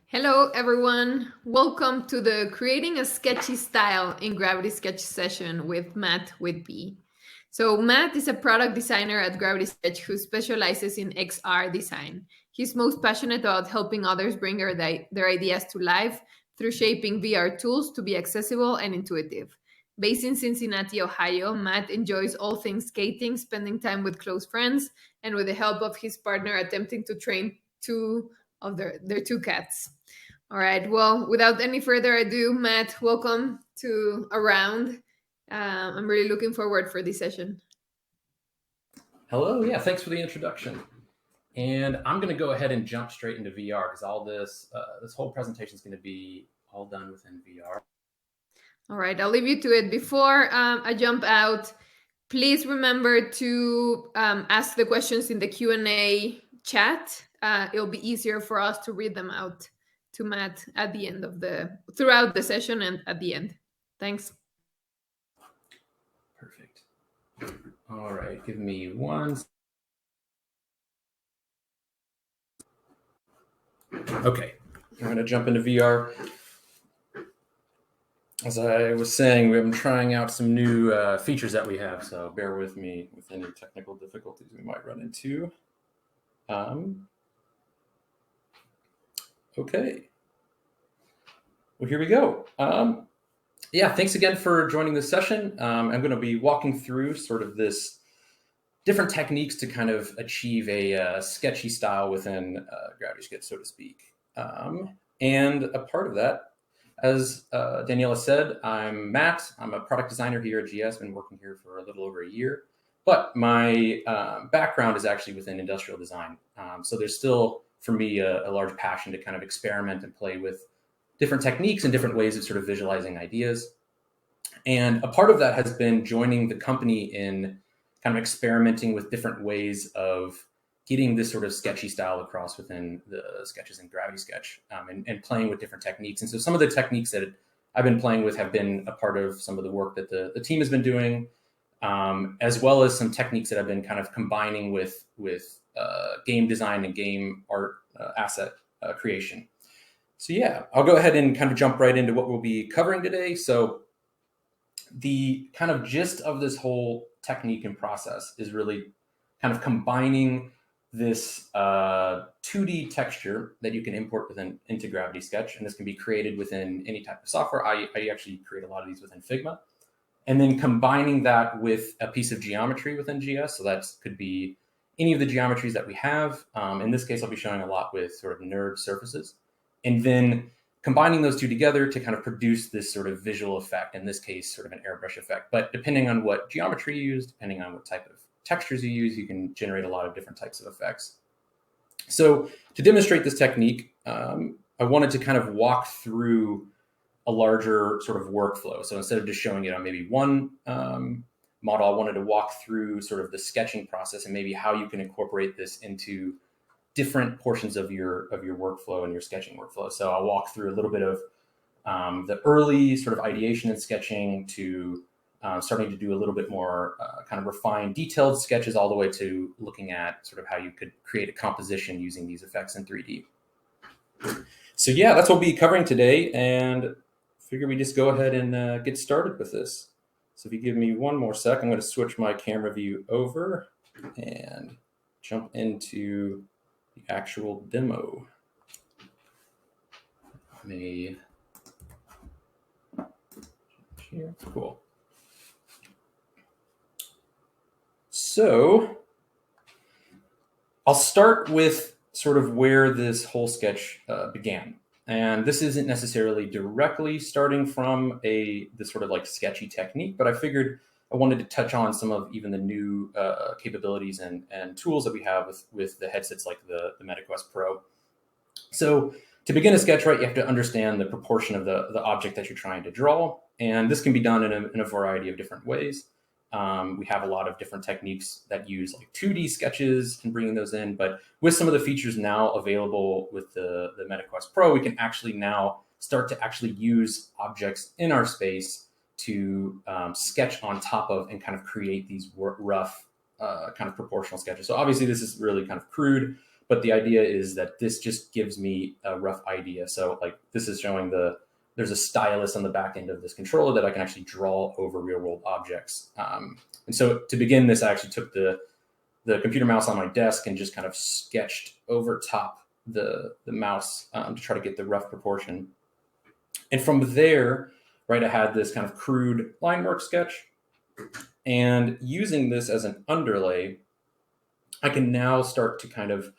Hello, everyone. Welcome to the Creating a Sketchy Style in Gravity Sketch session with Matt Whitby. So, Matt is a product designer at Gravity Sketch who specializes in XR design. He's most passionate about helping others bring their ideas to life through shaping VR tools to be accessible and intuitive. Based in Cincinnati, Ohio, Matt enjoys all things skating, spending time with close friends, and with the help of his partner, attempting to train two of their two cats. All right. Well, without any further ado, Matt, welcome to Around. I'm really looking forward for this session. Hello, yeah, thanks for the introduction. And I'm going to go ahead and jump straight into VR because all this whole presentation is going to be all done within VR. All right. I'll leave you to it. Before I jump out, please remember to ask the questions in the Q&A chat. It'll be easier for us to read them out to Matt at the end of throughout the session and at the end. Thanks. Perfect. All right, give me one. Okay, I'm going to jump into VR. As I was saying, I'm trying out some new features that we have, so bear with me with any technical difficulties we might run into. Okay. Well, here we go. Yeah, thanks again for joining this session. I'm going to be walking through sort of this different techniques to kind of achieve a sketchy style within Gravity Sketch, so to speak. And a part of that, as Daniela said, I'm Matt. I'm a product designer here at GS. Been working here for a little over a year. But my background is actually within industrial design. So there's still, for me, a large passion to kind of experiment and play with different techniques and different ways of sort of visualizing ideas. And a part of that has been joining the company in kind of experimenting with different ways of getting this sort of sketchy style across within the sketches in Gravity Sketch, and playing with different techniques. And so some of the techniques that I've been playing with have been a part of some of the work that the team has been doing, as well as some techniques that I've been kind of combining with game design and game art asset creation. So yeah, I'll go ahead and kind of jump right into what we'll be covering today. So the kind of gist of this whole technique and process is really kind of combining this 2D texture that you can import into Gravity Sketch. And this can be created within any type of software. I actually create a lot of these within Figma. And then combining that with a piece of geometry within GS. So that could be any of the geometries that we have. In this case, I'll be showing a lot with sort of nerd surfaces. And then combining those two together to kind of produce this sort of visual effect, in this case, sort of an airbrush effect. But depending on what geometry you use, depending on what type of textures you use, you can generate a lot of different types of effects. So to demonstrate this technique, I wanted to kind of walk through a larger sort of workflow. So instead of just showing it on maybe one model, I wanted to walk through sort of the sketching process and maybe how you can incorporate this into different portions of your workflow and your sketching workflow. So I'll walk through a little bit of the early sort of ideation and sketching to starting to do a little bit more kind of refined, detailed sketches, all the way to looking at sort of how you could create a composition using these effects in 3D. So yeah, that's what we'll be covering today, and figure we just go ahead and get started with this. So if you give me one more sec, I'm going to switch my camera view over and jump into the actual demo. Here, cool. So I'll start with sort of where this whole sketch began. And this isn't necessarily directly starting from this sort of like sketchy technique, but I figured I wanted to touch on some of even the new capabilities and tools that we have with the headsets like the MetaQuest Pro. So to begin a sketch, right, you have to understand the proportion of the object that you're trying to draw. And this can be done in a variety of different ways. We have a lot of different techniques that use like 2D sketches and bringing those in. But with some of the features now available with the MetaQuest Pro, we can actually now start to actually use objects in our space to sketch on top of and kind of create these rough kind of proportional sketches. So obviously this is really kind of crude, But the idea is that this just gives me a rough idea. So like this is showing there's a stylus on the back end of this controller that I can actually draw over real world objects. And so to begin this, I actually took the computer mouse on my desk and just kind of sketched over top the mouse to try to get the rough proportion. And from there, right, I had this kind of crude line work sketch. And using this as an underlay, I can now start to kind of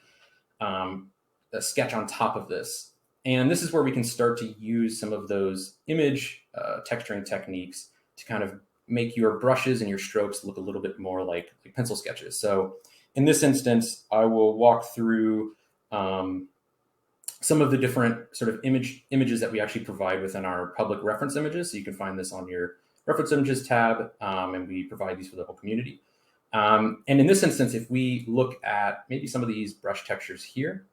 sketch on top of this. And this is where we can start to use some of those image texturing techniques to kind of make your brushes and your strokes look a little bit more like pencil sketches. So in this instance, I will walk through some of the different sort of images that we actually provide within our public reference images. So you can find this on your reference images tab, and we provide these for the whole community. And in this instance, if we look at maybe some of these brush textures here,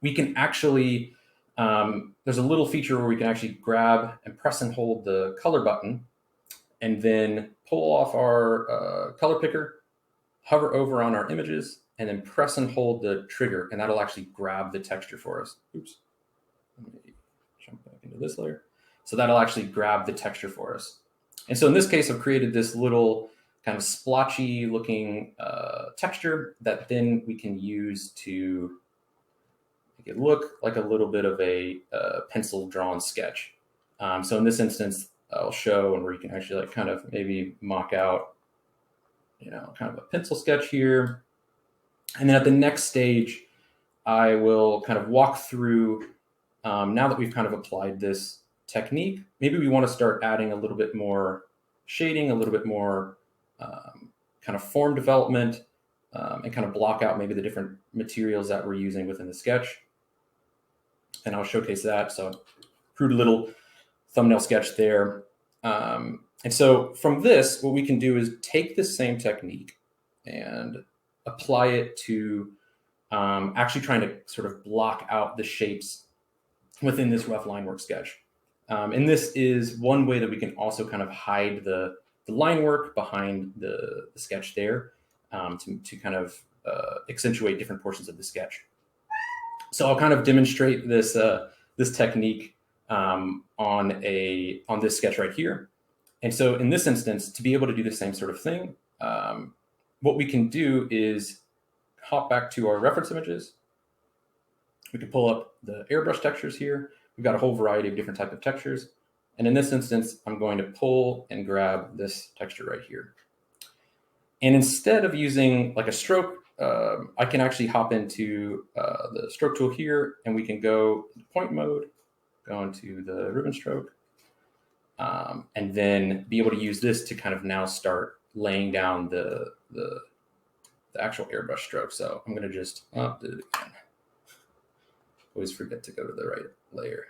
we can actually, there's a little feature where we can actually grab and press and hold the color button and then pull off our color picker, hover over on our images, and then press and hold the trigger, and that'll actually grab the texture for us. Oops. Let me jump back into this layer. So that'll actually grab the texture for us. And so in this case, I've created this little kind of splotchy looking texture that then we can use to make it look like a little bit of a pencil drawn sketch. So in this instance, I'll show and where you can actually like kind of maybe mock out, you know, kind of a pencil sketch here. And then at the next stage, I will kind of walk through, now that we've kind of applied this technique, maybe we want to start adding a little bit more shading, a little bit more kind of form development, and kind of block out maybe the different materials that we're using within the sketch. And I'll showcase that. So crude little thumbnail sketch there. And so from this, what we can do is take this same technique and apply it to actually trying to sort of block out the shapes within this rough line work sketch. And this is one way that we can also kind of hide the line work behind the sketch there, to kind of accentuate different portions of the sketch. So I'll kind of demonstrate this this technique on this sketch right here. And so in this instance, to be able to do the same sort of thing, what we can do is hop back to our reference images. We can pull up the airbrush textures here. We've got a whole variety of different type of textures. And in this instance, I'm going to pull and grab this texture right here. And instead of using like a stroke, I can actually hop into the stroke tool here, and we can go into point mode, go into the ribbon stroke, and then be able to use this to kind of now start laying down the actual airbrush stroke. So I'm going to just do it again. Always forget to go to the right layer.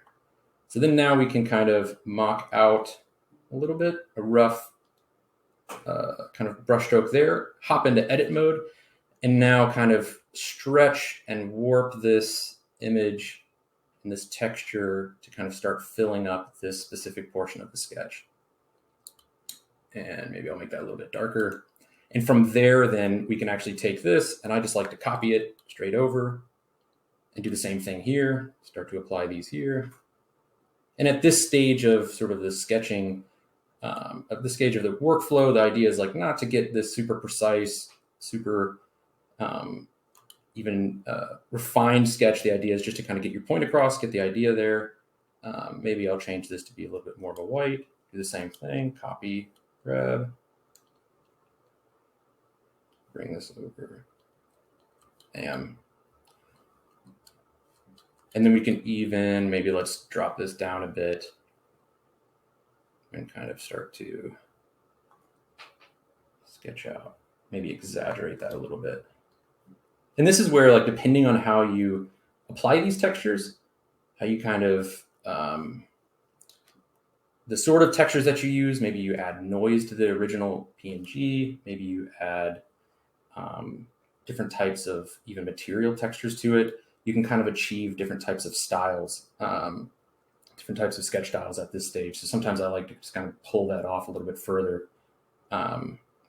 So then now we can kind of mock out a little bit, a rough kind of brush stroke there, hop into edit mode, and now kind of stretch and warp this image and this texture to kind of start filling up this specific portion of the sketch. And maybe I'll make that a little bit darker. And from there, then we can actually take this, and I just like to copy it straight over and do the same thing here, start to apply these here. And at this stage of sort of the sketching, at this stage of the workflow, the idea is like not to get this super precise, super even refined sketch. The idea is just to kind of get your point across, get the idea there. Maybe I'll change this to be a little bit more of a white, do the same thing, copy, grab, bring this over, and then we can even, maybe let's drop this down a bit and kind of start to sketch out, maybe exaggerate that a little bit. And this is where, like, depending on how you apply these textures, how you kind of, the sort of textures that you use, maybe you add noise to the original PNG, maybe you add different types of even material textures to it. You can kind of achieve different types of styles, different types of sketch styles at this stage. So sometimes I like to just kind of pull that off a little bit further.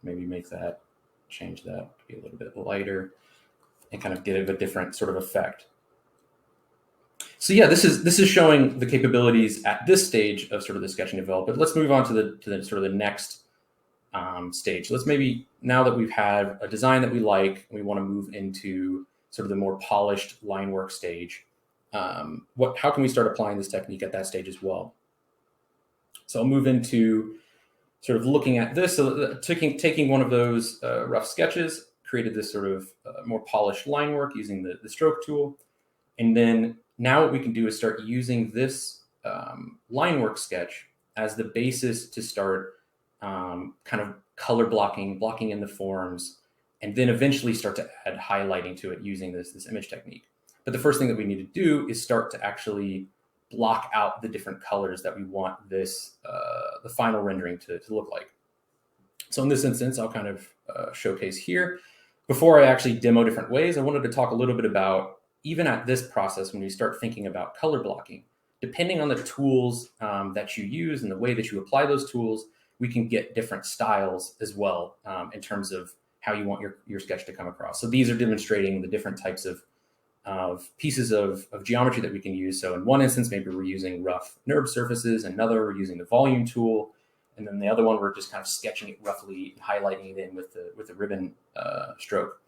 Maybe make that, change that to be a little bit lighter. and kind of give a different sort of effect. So yeah, this is showing the capabilities at this stage of sort of the sketching development. Let's move on to the sort of the next stage. Let's maybe, now that we've had a design that we like, we want to move into sort of the more polished line work stage. How can we start applying this technique at that stage as well? So I'll move into sort of looking at this. So taking one of those rough sketches, created this sort of more polished line work using the stroke tool. And then now what we can do is start using this line work sketch as the basis to start kind of color blocking in the forms, and then eventually start to add highlighting to it using this image technique. But the first thing that we need to do is start to actually block out the different colors that we want this the final rendering to look like. So in this instance, I'll kind of showcase here. Before I actually demo different ways, I wanted to talk a little bit about, even at this process, when we start thinking about color blocking, depending on the tools that you use and the way that you apply those tools, we can get different styles as well in terms of how you want your sketch to come across. So these are demonstrating the different types of pieces of geometry that we can use. So in one instance, maybe we're using rough NURB surfaces, another we're using the volume tool, and then the other one we're just kind of sketching it roughly, highlighting it in with the ribbon stroke.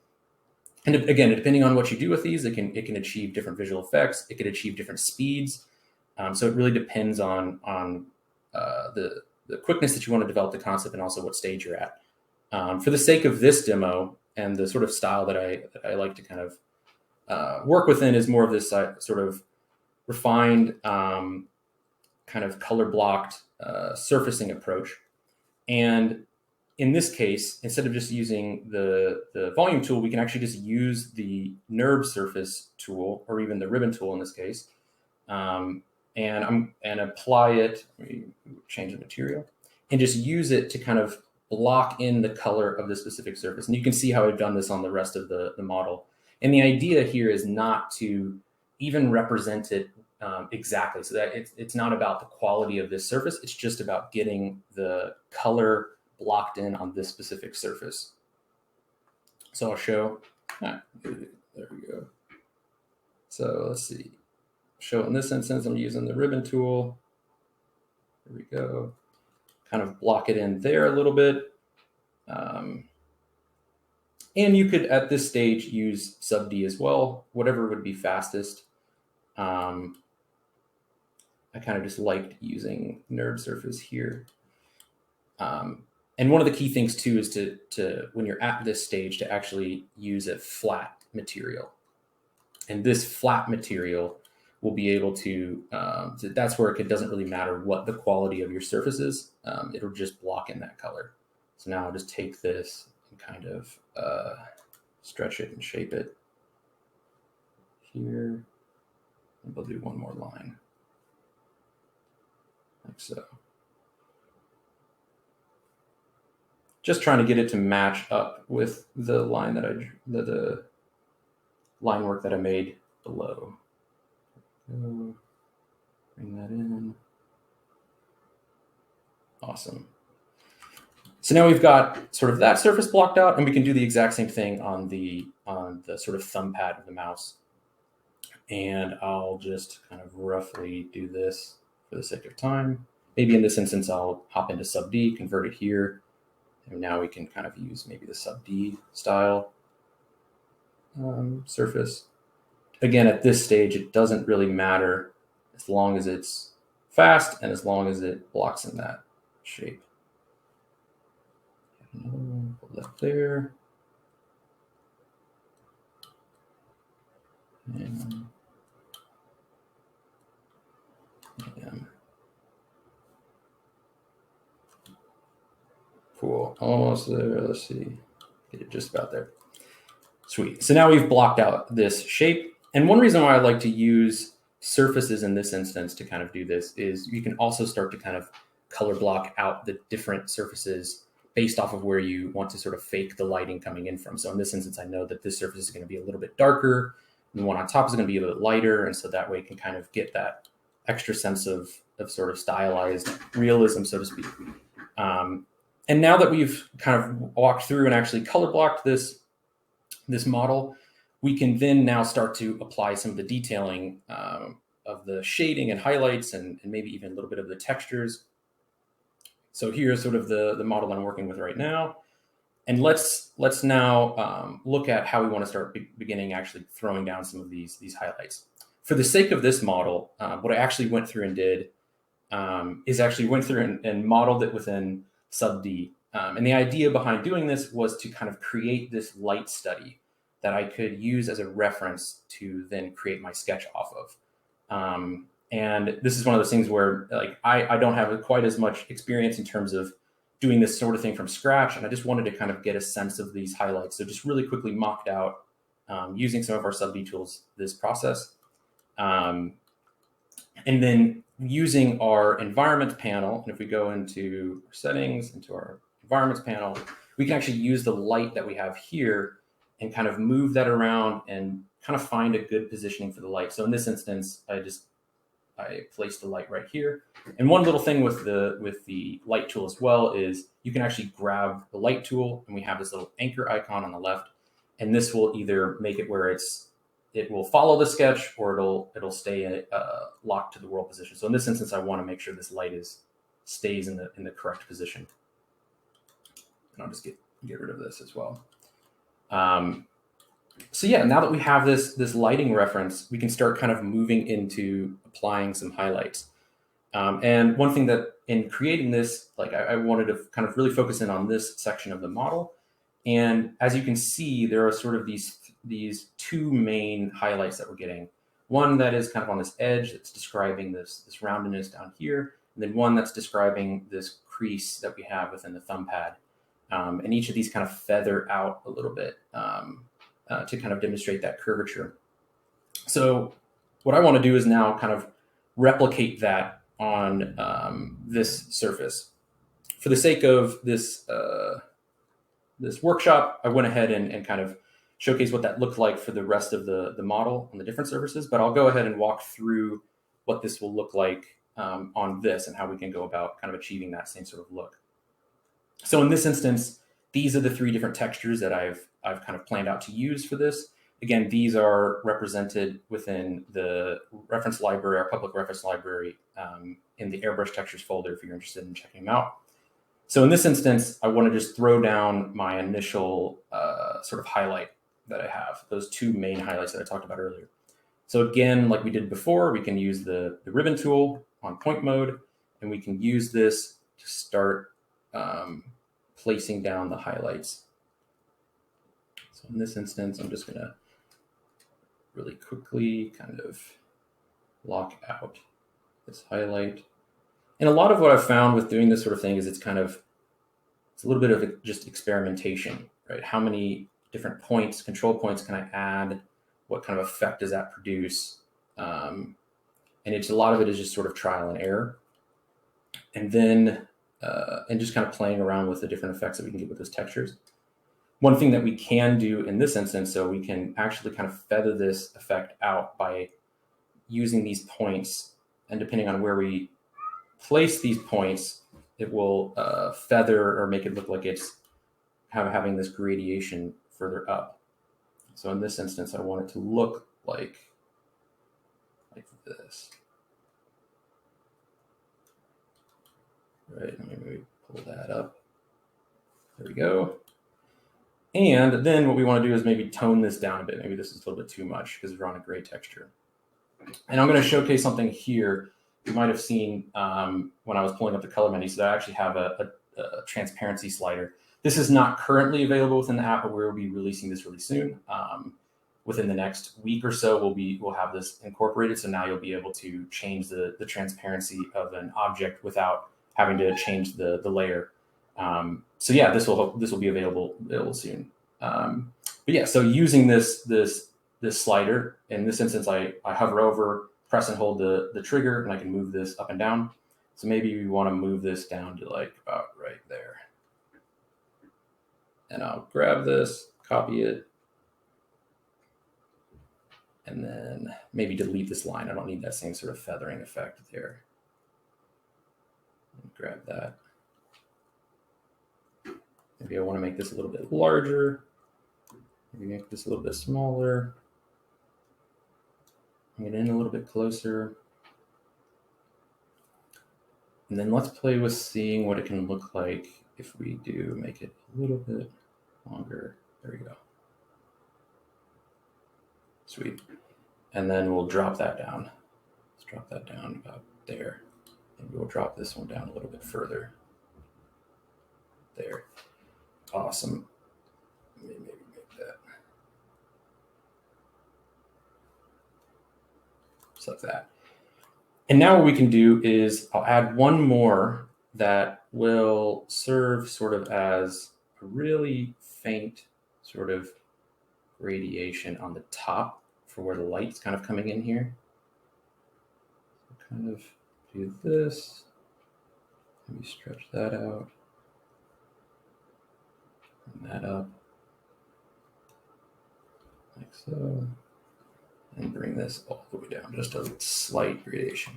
And again, depending on what you do with these, it can achieve different visual effects. It can achieve different speeds. So it really depends on the quickness that you want to develop the concept, and also what stage you're at. For the sake of this demo and the sort of style that I like to kind of work within, is more of this sort of refined, kind of color blocked surfacing approach. And in this case, instead of just using the volume tool, we can actually just use the NURB surface tool, or even the ribbon tool in this case, and apply it. Let me change the material and just use it to kind of block in the color of the specific surface. And you can see how I've done this on the rest of the model. And the idea here is not to even represent it exactly, so that it's not about the quality of this surface. It's just about getting the color blocked in on this specific surface. So I'll show, there we go. So let's see, show in this instance, I'm using the ribbon tool. There we go. Kind of block it in there a little bit. And you could, at this stage, use sub D as well, whatever would be fastest. I kind of just liked using NURB surface here. And one of the key things too is to when you're at this stage, to actually use a flat material. And this flat material will be able to, that's where it doesn't really matter what the quality of your surface is. It'll just block in that color. So now I'll just take this and kind of stretch it and shape it here. And we'll do one more line, like so. Just trying to get it to match up with the line that the line work that I made below. Bring that in. Awesome. So now we've got sort of that surface blocked out, and we can do the exact same thing on the sort of thumb pad of the mouse. And I'll just kind of roughly do this for the sake of time. Maybe in this instance, I'll hop into sub D, convert it here. And now we can kind of use maybe the sub D style surface. Again, at this stage, it doesn't really matter as long as it's fast and as long as it blocks in that shape. Put that there. And cool, almost there. Let's see, get it just about there. Sweet. So now we've blocked out this shape. And one reason why I like to use surfaces in this instance to kind of do this is you can also start to kind of color block out the different surfaces based off of where you want to sort of fake the lighting coming in from. So in this instance, I know that this surface is going to be a little bit darker, and the one on top is going to be a little bit lighter. And so that way you can kind of get that extra sense of sort of stylized realism, so to speak. And now that we've kind of walked through and actually color blocked this model, we can then now start to apply some of the detailing of the shading and highlights and maybe even a little bit of the textures. So here's sort of the model I'm working with right now. And let's now look at how we want to start beginning actually throwing down some of these highlights. For the sake of this model, what I actually went through and did is actually went through and modeled it within sub D. And the idea behind doing this was to kind of create this light study that I could use as a reference to then create my sketch off of. And this is one of those things where like I don't have quite as much experience in terms of doing this sort of thing from scratch. And I just wanted to kind of get a sense of these highlights. So just really quickly mocked out using some of our sub D tools, this process. And then using our environment panel, and if we go into settings, into our environments panel, we can actually use the light that we have here and kind of move that around and kind of find a good positioning for the light. So in this instance, I placed the light right here. And one little thing with the light tool as well is you can actually grab the light tool, and we have this little anchor icon on the left, and this will either make it where it will follow the sketch, or it'll stay locked to the world position. So in this instance, I want to make sure this light stays in the correct position. And I'll just get rid of this as well. So yeah, now that we have this lighting reference, we can start kind of moving into applying some highlights. And one thing that in creating this, like I wanted to kind of really focus in on this section of the model. And as you can see, there are sort of these two main highlights that we're getting. One that is kind of on this edge that's describing this roundedness down here, and then one that's describing this crease that we have within the thumb pad. And each of these kind of feather out a little bit to kind of demonstrate that curvature. So what I want to do is now kind of replicate that on this surface. For the sake of this this workshop, I went ahead and kind of showcase what that looked like for the rest of the model on the different surfaces, but I'll go ahead and walk through what this will look like on this and how we can go about kind of achieving that same sort of look. So in this instance, these are the three different textures that I've kind of planned out to use for this. Again, these are represented within the reference library, our public reference library, in the airbrush textures folder if you're interested in checking them out. So in this instance, I want to just throw down my initial sort of highlight that I have, those two main highlights that I talked about earlier. So again, like we did before, we can use the ribbon tool on point mode, and we can use this to start placing down the highlights. So in this instance, I'm just going to really quickly kind of lock out this highlight. And a lot of what I've found with doing this sort of thing is it's a little bit of just experimentation, right? How many different points, control points can I add? What kind of effect does that produce? And a lot of it is just sort of trial and error. And then, and just kind of playing around with the different effects that we can get with those textures. One thing that we can do in this instance, so we can actually kind of feather this effect out by using these points, and depending on where we place these points, it will feather or make it look like it's having this gradation further up. So in this instance, I want it to look like this. Right, let me maybe pull that up. There we go. And then what we want to do is maybe tone this down a bit. Maybe this is a little bit too much because we're on a gray texture. And I'm going to showcase something here you might have seen when I was pulling up the color menu. So I actually have a transparency slider. This is not currently available within the app, but we'll be releasing this really soon. Within the next week or so, we'll have this incorporated. So now you'll be able to change the transparency of an object without having to change the layer. So yeah, this will be available soon. But yeah, so using this slider, in this instance, I hover over, press and hold the trigger, and I can move this up and down. So maybe we want to move this down to like about right there. And I'll grab this, copy it, and then maybe delete this line. I don't need that same sort of feathering effect there. Grab that. Maybe I want to make this a little bit larger. Maybe make this a little bit smaller. Bring it in a little bit closer. And then let's play with seeing what it can look like if we do make it a little bit longer. There we go. Sweet. And then we'll drop that down. Let's drop that down about there. And we'll drop this one down a little bit further. There. Awesome. Maybe make that. Just like that. And now what we can do is I'll add one more that will serve sort of as a really faint sort of radiation on the top for where the light's kind of coming in here. So kind of do this. Maybe stretch that out. Bring that up. Like so. And bring this all the way down, just a slight gradation.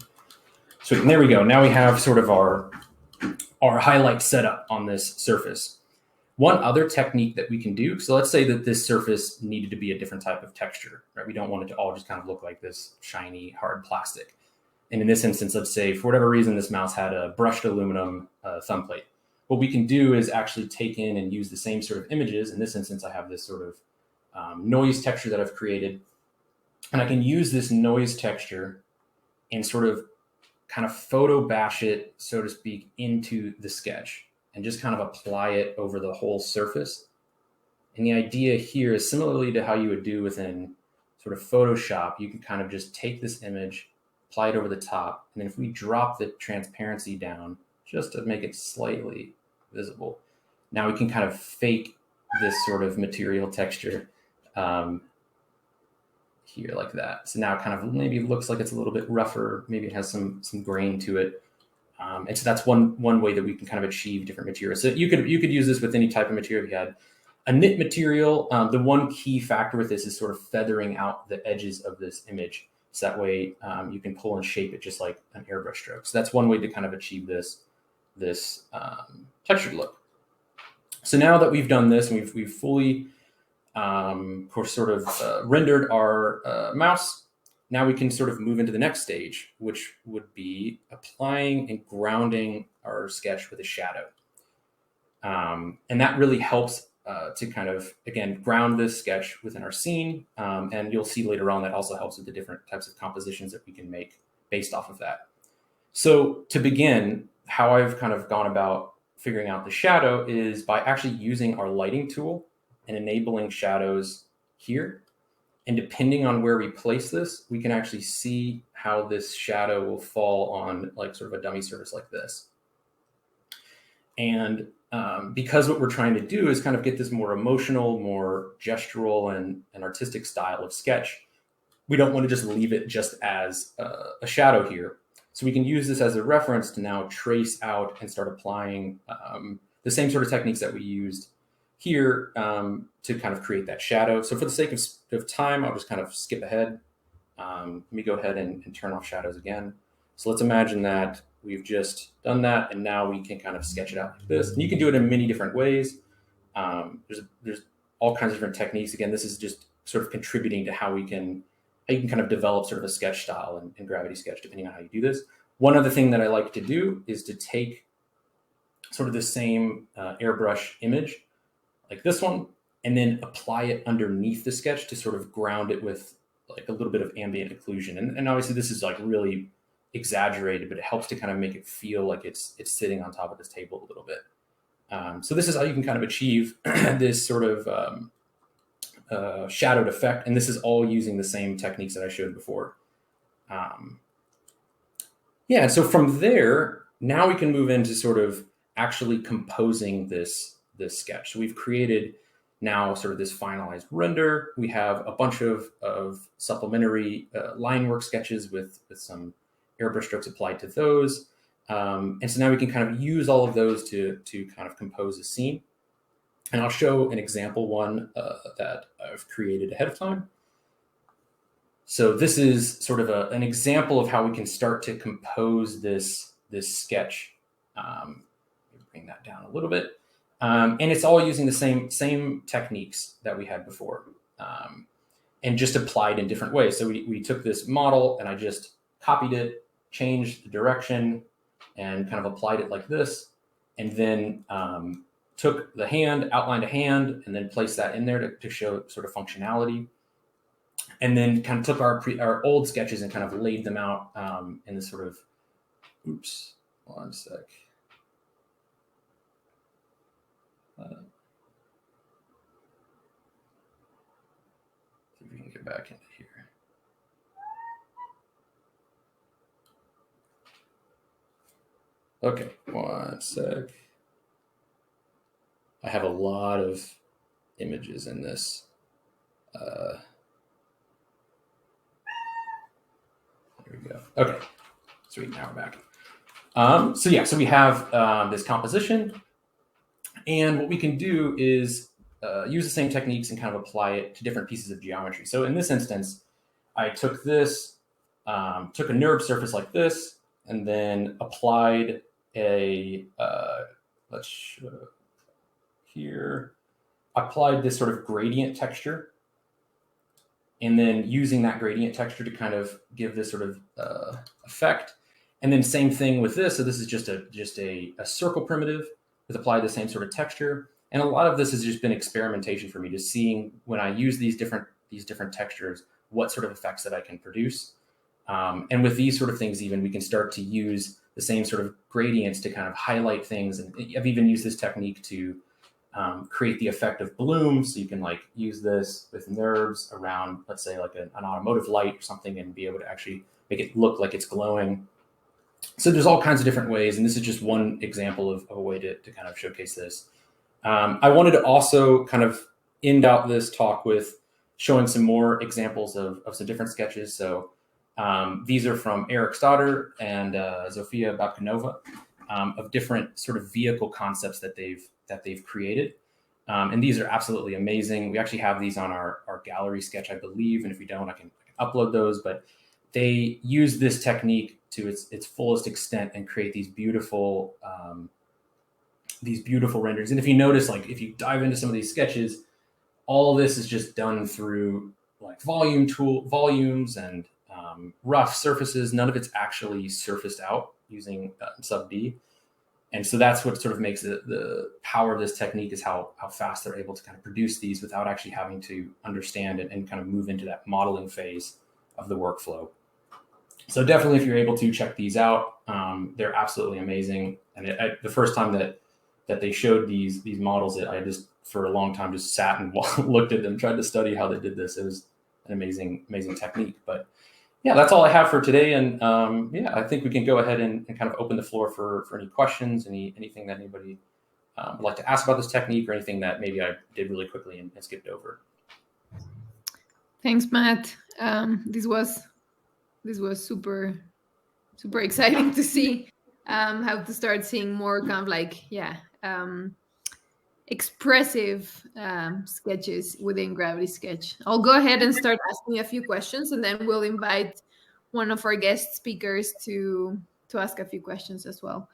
So there we go. Now we have sort of our highlight setup on this surface. One other technique that we can do, so let's say that this surface needed to be a different type of texture, right? We don't want it to all just kind of look like this shiny, hard plastic. And in this instance, let's say for whatever reason, this mouse had a brushed aluminum thumb plate. What we can do is actually take in and use the same sort of images. In this instance, I have this sort of noise texture that I've created. And I can use this noise texture and sort of kind of photo bash it, so to speak, into the sketch and just kind of apply it over the whole surface. And the idea here is similarly to how you would do within sort of Photoshop, you can kind of just take this image, apply it over the top. And then if we drop the transparency down just to make it slightly visible, now we can kind of fake this sort of material texture here like that. So now it kind of maybe looks like it's a little bit rougher. Maybe it has some grain to it. And so that's one way that we can kind of achieve different materials. So you could use this with any type of material. If you had a knit material, the one key factor with this is sort of feathering out the edges of this image. So that way you can pull and shape it just like an airbrush stroke. So that's one way to kind of achieve this textured look. So now that we've done this and we've fully sort of rendered our mouse, now we can sort of move into the next stage, which would be applying and grounding our sketch with a shadow. And that really helps to kind of, again, ground this sketch within our scene. And you'll see later on that also helps with the different types of compositions that we can make based off of that. So to begin, how I've kind of gone about figuring out the shadow is by actually using our lighting tool and enabling shadows here. And depending on where we place this, we can actually see how this shadow will fall on like sort of a dummy surface like this. And because what we're trying to do is kind of get this more emotional, more gestural and artistic style of sketch, we don't want to just leave it just as a shadow here. So we can use this as a reference to now trace out and start applying the same sort of techniques that we used here to kind of create that shadow. So for the sake of time, I'll just kind of skip ahead. Let me go ahead and turn off shadows again. So let's imagine that we've just done that, and now we can kind of sketch it out like this. And you can do it in many different ways. There's all kinds of different techniques. Again, this is just sort of contributing to how you can kind of develop sort of a sketch style and Gravity Sketch, depending on how you do this. One other thing that I like to do is to take sort of the same airbrush image, like this one, and then apply it underneath the sketch to sort of ground it with like a little bit of ambient occlusion. And obviously this is like really exaggerated, but it helps to kind of make it feel like it's sitting on top of this table a little bit. So this is how you can kind of achieve this sort of shadowed effect. And this is all using the same techniques that I showed before. Yeah, so from there, now we can move into sort of actually composing this sketch. So we've created now sort of this finalized render. We have a bunch of supplementary line work sketches with some airbrush strokes applied to those. And so now we can kind of use all of those to kind of compose a scene. And I'll show an example one that I've created ahead of time. So this is sort of an example of how we can start to compose this sketch. Bring that down a little bit. And it's all using the same techniques that we had before, and just applied in different ways. So we took this model and I just copied it, changed the direction, and kind of applied it like this, and then took the hand, outlined a hand, and then placed that in there to show sort of functionality. And then kind of took our old sketches and kind of laid them out in this sort of, oops, one sec. See if we can get back into here. Okay, one sec. I have a lot of images in this. There we go. Okay, sweet, now we're back. So we have this composition, and what we can do is use the same techniques and kind of apply it to different pieces of geometry. So in this instance, I took this, took a NURB surface like this, and then applied a, let's show here, applied this sort of gradient texture, and then using that gradient texture to kind of give this sort of effect. And then same thing with this. So this is just a circle primitive with applied the same sort of texture. And a lot of this has just been experimentation for me, just seeing when I use these different textures, what sort of effects that I can produce. And with these sort of things, even we can start to use the same sort of gradients to kind of highlight things. And I've even used this technique to create the effect of bloom. So you can like use this with NURBs around, let's say like an automotive light or something, and be able to actually make it look like it's glowing. So there's all kinds of different ways. And this is just one example of a way to kind of showcase this. I wanted to also kind of end out this talk with showing some more examples of some different sketches. So these are from Eric Stoddard and Zofia Babkanova, of different sort of vehicle concepts that they've created. And these are absolutely amazing. We actually have these on our gallery sketch, I believe. And if we don't, I can upload those. But they use this technique to its fullest extent and create these beautiful renderings. And if you notice, like if you dive into some of these sketches, all of this is just done through like volumes and rough surfaces. None of it's actually surfaced out using sub D. And so that's what sort of makes the power of this technique, is how fast they're able to kind of produce these without actually having to understand and kind of move into that modeling phase of the workflow. So definitely, if you're able to check these out, they're absolutely amazing. And the first time that they showed these models, I just for a long time just sat and looked at them, tried to study how they did this. It was an amazing technique. But yeah, that's all I have for today. And yeah, I think we can go ahead and kind of open the floor for any questions, anything that anybody would like to ask about this technique, or anything that maybe I did really quickly and skipped over. Thanks, Matt. This was super exciting to see. How to start seeing more kind of like expressive sketches within Gravity Sketch. I'll go ahead and start asking a few questions, and then we'll invite one of our guest speakers to ask a few questions as well.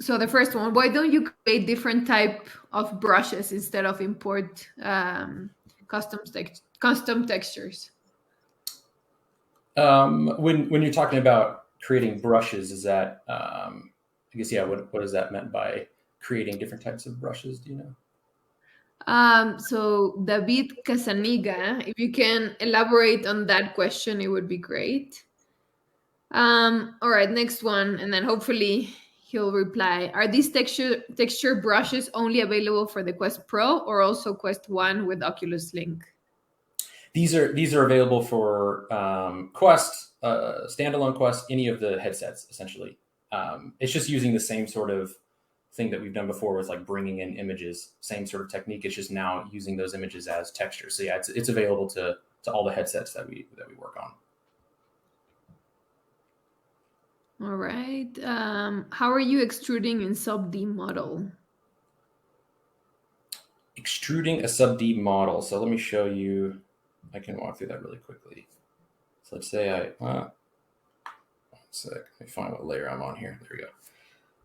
So the first one, why don't you create different type of brushes instead of import custom textures? When you're talking about creating brushes, is that I guess, yeah, what is that meant by creating different types of brushes? Do you know? So David Casaniga, if you can elaborate on that question, it would be great. All right, next one, and then hopefully he'll reply. Are these texture brushes only available for the Quest Pro, or also Quest 1 with Oculus Link? These are available for Quest, standalone Quest, any of the headsets, essentially. It's just using the same sort of thing that we've done before with like bringing in images, same sort of technique. It's just now using those images as textures. So yeah, it's available to all the headsets that we work on. All right. How are you extruding in sub D model? Extruding a sub D model. So let me show you. I can walk through that really quickly. So let's say one sec. Let me find what layer I'm on here. There we go.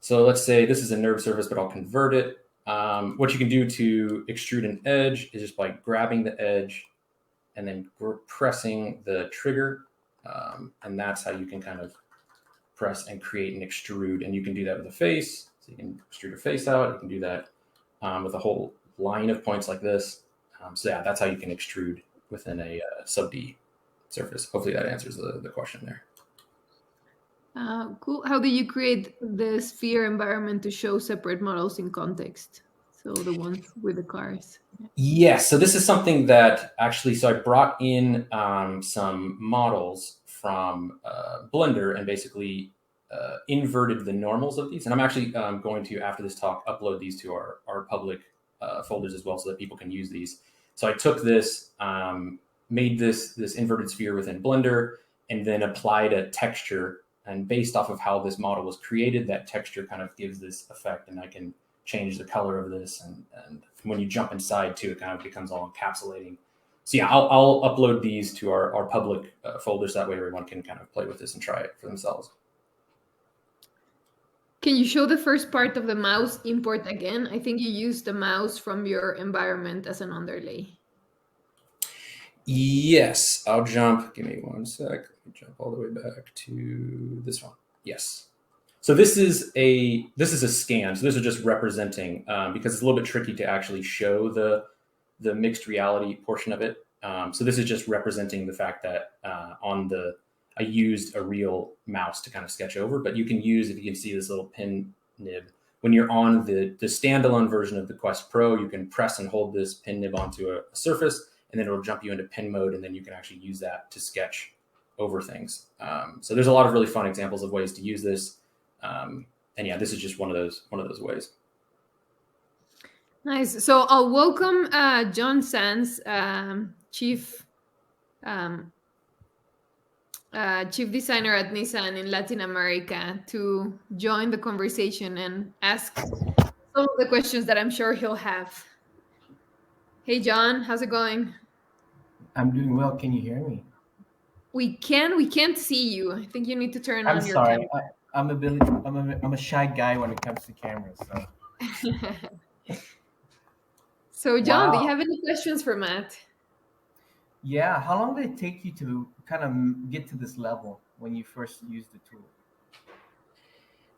So let's say this is a nerve surface, but I'll convert it. What you can do to extrude an edge is just by grabbing the edge and then pressing the trigger. And that's how you can kind of press and create and extrude. And you can do that with a face. So you can extrude a face out. You can do that with a whole line of points like this. So yeah, that's how you can extrude within a sub D surface. Hopefully that answers the question there. Cool. How do you create the sphere environment to show separate models in context? So the ones with the cars. Yes, so this is something that actually, so I brought in some models from Blender and basically inverted the normals of these. And I'm actually going to, after this talk, upload these to our public folders as well so that people can use these. So I took this, made this inverted sphere within Blender, and then applied a texture. And based off of how this model was created, that texture kind of gives this effect, and I can change the color of this. And when you jump inside too, it kind of becomes all encapsulating. So yeah, I'll upload these to our public folders. That way everyone can kind of play with this and try it for themselves. Can you show the first part of the mouse import again? I think you used the mouse from your environment as an underlay. Yes, I'll jump. Give me one sec. Let me jump all the way back to this one. Yes. So this is a scan. So this is just representing because it's a little bit tricky to actually show the mixed reality portion of it. So this is just representing the fact that I used a real mouse to kind of sketch over, but you can use, if you can see this little pin nib, when you're on the standalone version of the Quest Pro, you can press and hold this pin nib onto a surface, and then it'll jump you into pin mode, and then you can actually use that to sketch over things. So there's a lot of really fun examples of ways to use this. And yeah, this is just one of those ways. Nice. So I'll welcome John Sands, chief designer at Nissan in Latin America, to join the conversation and ask some of the questions that I'm sure he'll have. Hey, John, how's it going? I'm doing well. Can you hear me? We can't see you. I think you need to turn I'm on your camera. sorry. I'm a shy guy when it comes to cameras. So. So, John, do you Wow. have any questions for Matt? Yeah. How long did it take you to kind of get to this level when you first used the tool?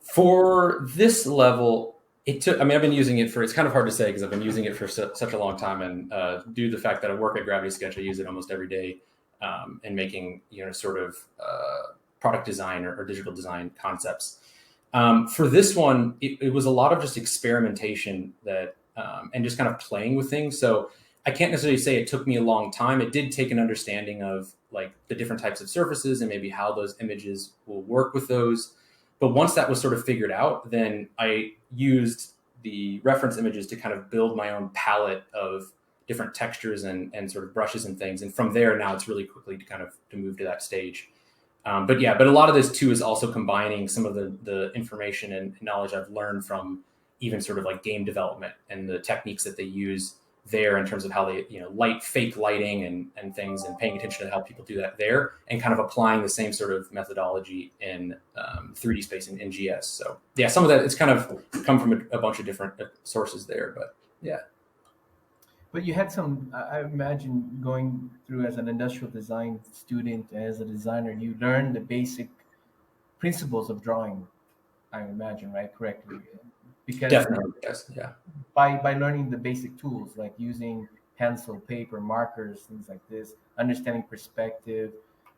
For this level, it took, I mean, I've been using it for, it's kind of hard to say because I've been using it for such a long time. And due to the fact that I work at Gravity Sketch, I use it almost every day in making, sort of product design or digital design concepts. For this one, it was a lot of just experimentation that, and just kind of playing with things. So I can't necessarily say it took me a long time. It did take an understanding of like the different types of surfaces and maybe how those images will work with those. But once that was sort of figured out, then I used the reference images to kind of build my own palette of different textures and sort of brushes and things. And from there, now it's really quickly to move to that stage. But a lot of this too is also combining some of the information and knowledge I've learned from even sort of like game development and the techniques that they use there in terms of how they, fake lighting and things, and paying attention to how people do that there, and kind of applying the same sort of methodology in 3D space in NGS. So yeah, some of that, it's kind of come from a bunch of different sources there, but yeah. But you had some, I imagine, going through as an industrial design student, as a designer, you learned the basic principles of drawing, I imagine, right? Correctly. Because Definitely, yes, yeah. by learning the basic tools like using pencil, paper, markers, things like this, understanding perspective,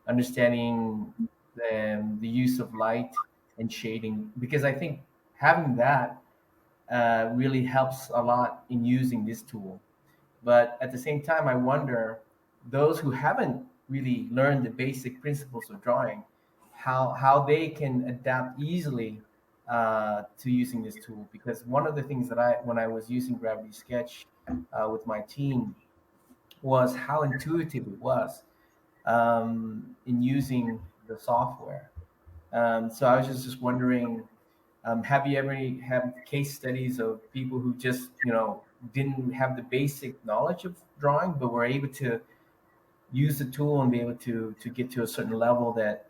understanding the use of light and shading. Because I think having that really helps a lot in using this tool. But at the same time, I wonder those who haven't really learned the basic principles of drawing, how they can adapt easily to using this tool. Because one of the things that when I was using Gravity Sketch with my team, was how intuitive it was in using the software. So I was just wondering, have you ever had case studies of people who just didn't have the basic knowledge of drawing, but were able to use the tool and be able to get to a certain level that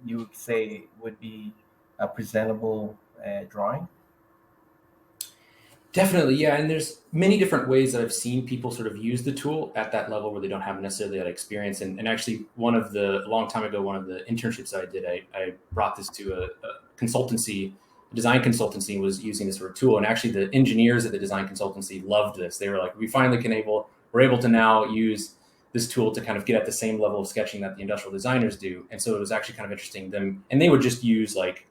you would say would be a presentable drawing? Definitely, yeah. And there's many different ways that I've seen people sort of use the tool at that level where they don't have necessarily that experience. And actually, a long time ago, one of the internships I did, I brought this to a consultancy, a design consultancy, and was using this sort of tool. And actually, the engineers at the design consultancy loved this. They were like, we're able to now use this tool to kind of get at the same level of sketching that the industrial designers do. And so it was actually kind of interesting. And they would just use like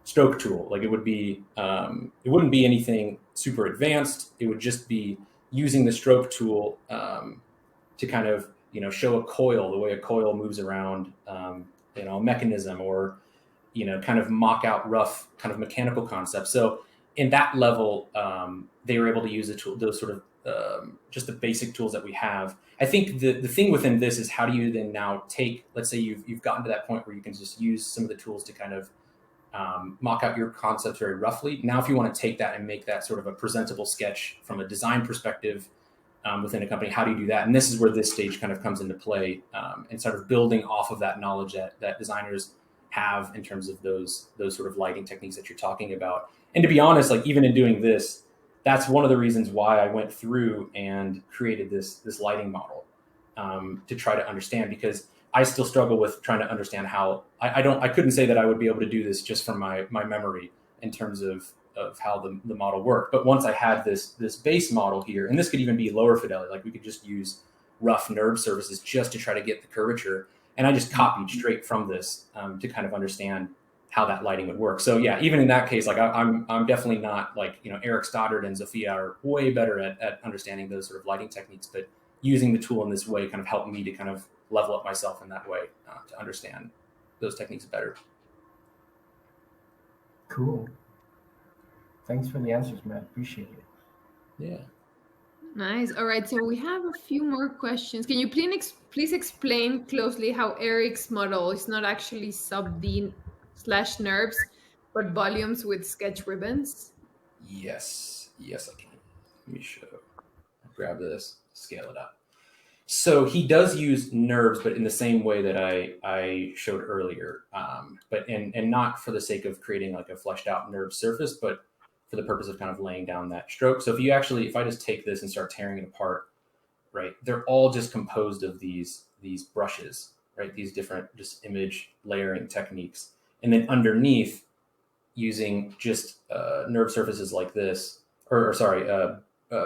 stroke tool. Like it wouldn't be anything super advanced. It would just be using the stroke tool to kind of, show a coil, the way a coil moves around, a mechanism, or, kind of mock out rough kind of mechanical concepts. So in that level, they were able to use the tool, those sort of just the basic tools that we have. I think the thing within this is, how do you then now take, let's say you've gotten to that point where you can just use some of the tools to kind of mock out your concepts very roughly. Now, if you want to take that and make that sort of a presentable sketch from a design perspective within a company, how do you do that? And this is where this stage kind of comes into play, and sort of building off of that knowledge that designers have in terms of those sort of lighting techniques that you're talking about. And to be honest, like even in doing this, that's one of the reasons why I went through and created this lighting model, to try to understand, because I still struggle with trying to understand how I couldn't say that I would be able to do this just from my memory in terms of how the model worked. But once I had this base model here, and this could even be lower fidelity, like we could just use rough NURB surfaces just to try to get the curvature. And I just copied straight from this to kind of understand how that lighting would work. So yeah, even in that case, like I'm definitely not like, Eric Stoddard and Zofia are way better at understanding those sort of lighting techniques, but using the tool in this way kind of helped me to kind of level up myself in that way to understand those techniques better. Cool. Thanks for the answers, Matt. Appreciate it. Yeah. Nice. All right. So we have a few more questions. Can you please explain closely how Eric's model is not actually sub D/NURBS, but volumes with sketch ribbons? Yes, I can. Let me grab this, scale it up. So he does use NURBS, but in the same way that I showed earlier, but and not for the sake of creating like a fleshed out NURBS surface, but for the purpose of kind of laying down that stroke. So if I just take this and start tearing it apart, right, they're all just composed of these brushes, right, these different just image layering techniques, and then underneath, using just NURBS surfaces like this, or sorry,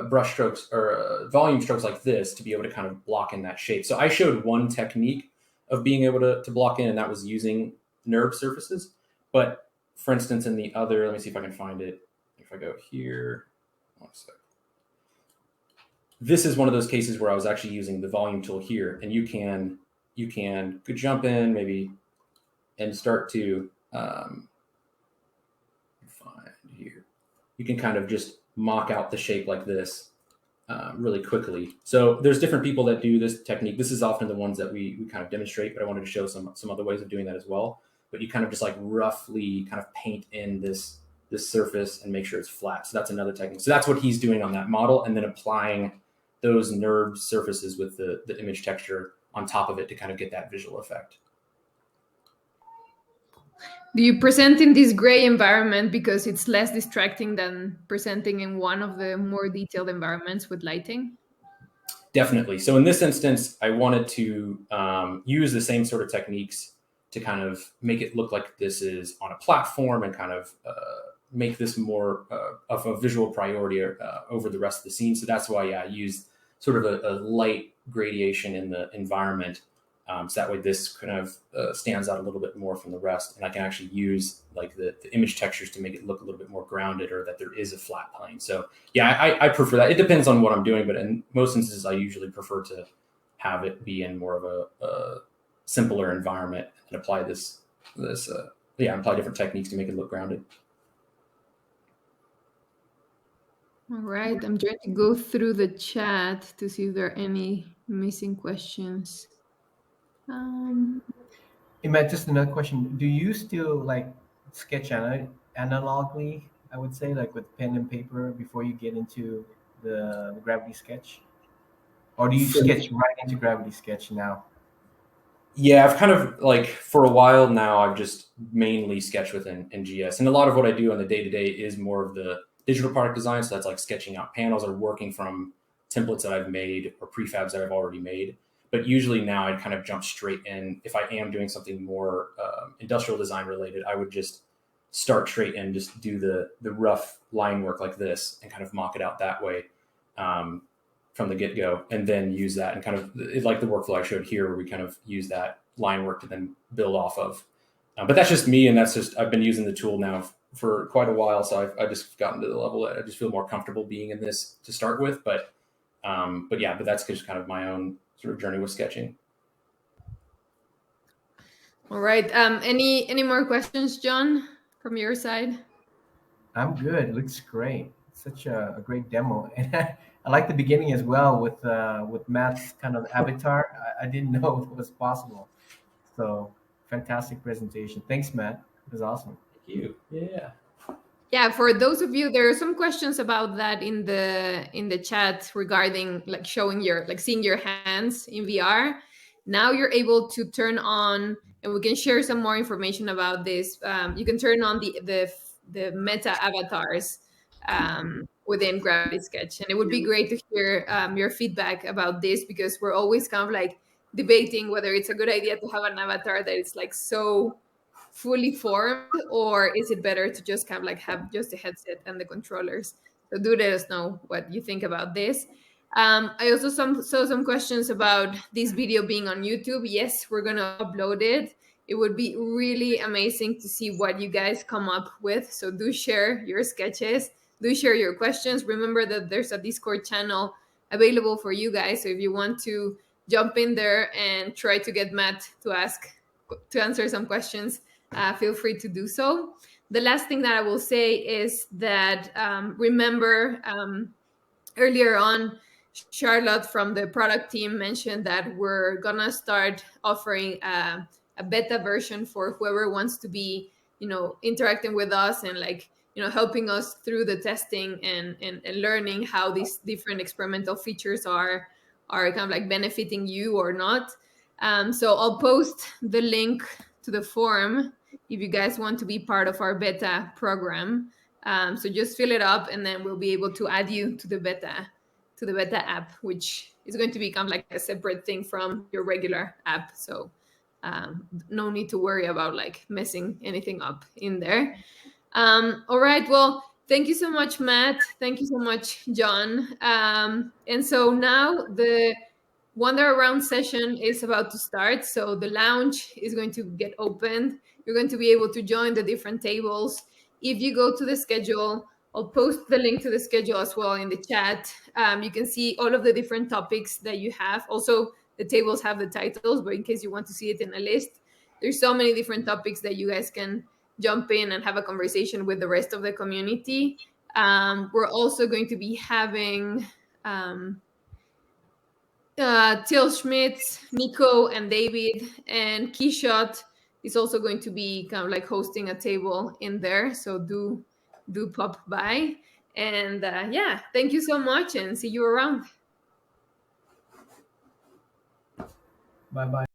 brush strokes or volume strokes like this to be able to kind of block in that shape. So I showed one technique of being able to block in, and that was using NURBS surfaces. But for instance, in the other, let me see if I can find it. If I go here, one sec. This is one of those cases where I was actually using the volume tool here, and you can jump in maybe and start to find here. You can kind of just mock out the shape like this really quickly. So there's different people that do this technique. This is often the ones that we kind of demonstrate, but I wanted to show some other ways of doing that as well. But you kind of just like roughly kind of paint in this surface and make sure it's flat. So that's another technique. So that's what he's doing on that model, and then applying those NURBS surfaces with the image texture on top of it to kind of get that visual effect. Do you present in this gray environment because it's less distracting than presenting in one of the more detailed environments with lighting? Definitely. So in this instance, I wanted to use the same sort of techniques to kind of make it look like this is on a platform, and kind of make this more of a visual priority over the rest of the scene. So that's why I used sort of a light gradation in the environment. So that way this kind of stands out a little bit more from the rest, and I can actually use like the image textures to make it look a little bit more grounded, or that there is a flat plane. So yeah, I prefer that. It depends on what I'm doing, but in most instances, I usually prefer to have it be in more of a simpler environment and apply apply different techniques to make it look grounded. All right. I'm trying to go through the chat to see if there are any missing questions. Hey, Matt, just another question. Do you still like sketch analogically, I would say, like with pen and paper before you get into the Gravity Sketch? Or do you sketch right into Gravity Sketch now? Yeah, I've kind of like for a while now, I've just mainly sketched within NGS. And a lot of what I do on the day to day is more of the digital product design. So that's like sketching out panels or working from templates that I've made or prefabs that I've already made. But usually now I'd kind of jump straight in. If I am doing something more industrial design related, I would just start straight in, just do the rough line work like this and kind of mock it out that way. Um, from the get go, and then use that and kind of like the workflow I showed here, where we kind of use that line work to then build off of. But that's just me, and that's just I've been using the tool now for quite a while, so I've just gotten to the level that I just feel more comfortable being in this to start with. But yeah, but that's just kind of my own sort of journey with sketching. All right. Any more questions, John, from your side? I'm good. It looks great. Such a great demo, and I like the beginning as well with Matt's kind of avatar. I didn't know it was possible. So fantastic presentation. Thanks, Matt. It was awesome. Thank you. Yeah. Yeah, for those of you, there are some questions about that in the chat regarding like showing your like seeing your hands in VR. Now you're able to turn on, and we can share some more information about this. You can turn on the meta avatars within Gravity Sketch, and it would be great to hear your feedback about this, because we're always kind of like debating whether it's a good idea to have an avatar that is like so fully formed, or is it better to just kind of like have just the headset and the controllers? So do let us know what you think about this. I also saw some questions about this video being on YouTube. Yes, we're gonna upload it. It would be really amazing to see what you guys come up with. So do share your sketches, do share your questions. Remember that there's a Discord channel available for you guys. So if you want to jump in there and try to get Matt to answer some questions, feel free to do so. The last thing that I will say is that remember, earlier on, Charlotte from the product team mentioned that we're gonna start offering a beta version for whoever wants to be, interacting with us and like, helping us through the testing and learning how these different experimental features are kind of like benefiting you or not. So I'll post the link to the form if you guys want to be part of our beta program. So just fill it up, and then we'll be able to add you to the beta app, which is going to become like a separate thing from your regular app. So no need to worry about like messing anything up in there. All right. Well, thank you so much, Matt. Thank you so much, John. And so now the Wander Around session is about to start. So the lounge is going to get opened. You're going to be able to join the different tables. If you go to the schedule, I'll post the link to the schedule as well in the chat. You can see all of the different topics that you have. Also, the tables have the titles, but in case you want to see it in a list, there's so many different topics that you guys can jump in and have a conversation with the rest of the community. We're also going to be having Till Schmitz, Nico, and David, and Keyshot is also going to be kind of like hosting a table in there. So do pop by. And yeah, thank you so much, and see you around. Bye bye.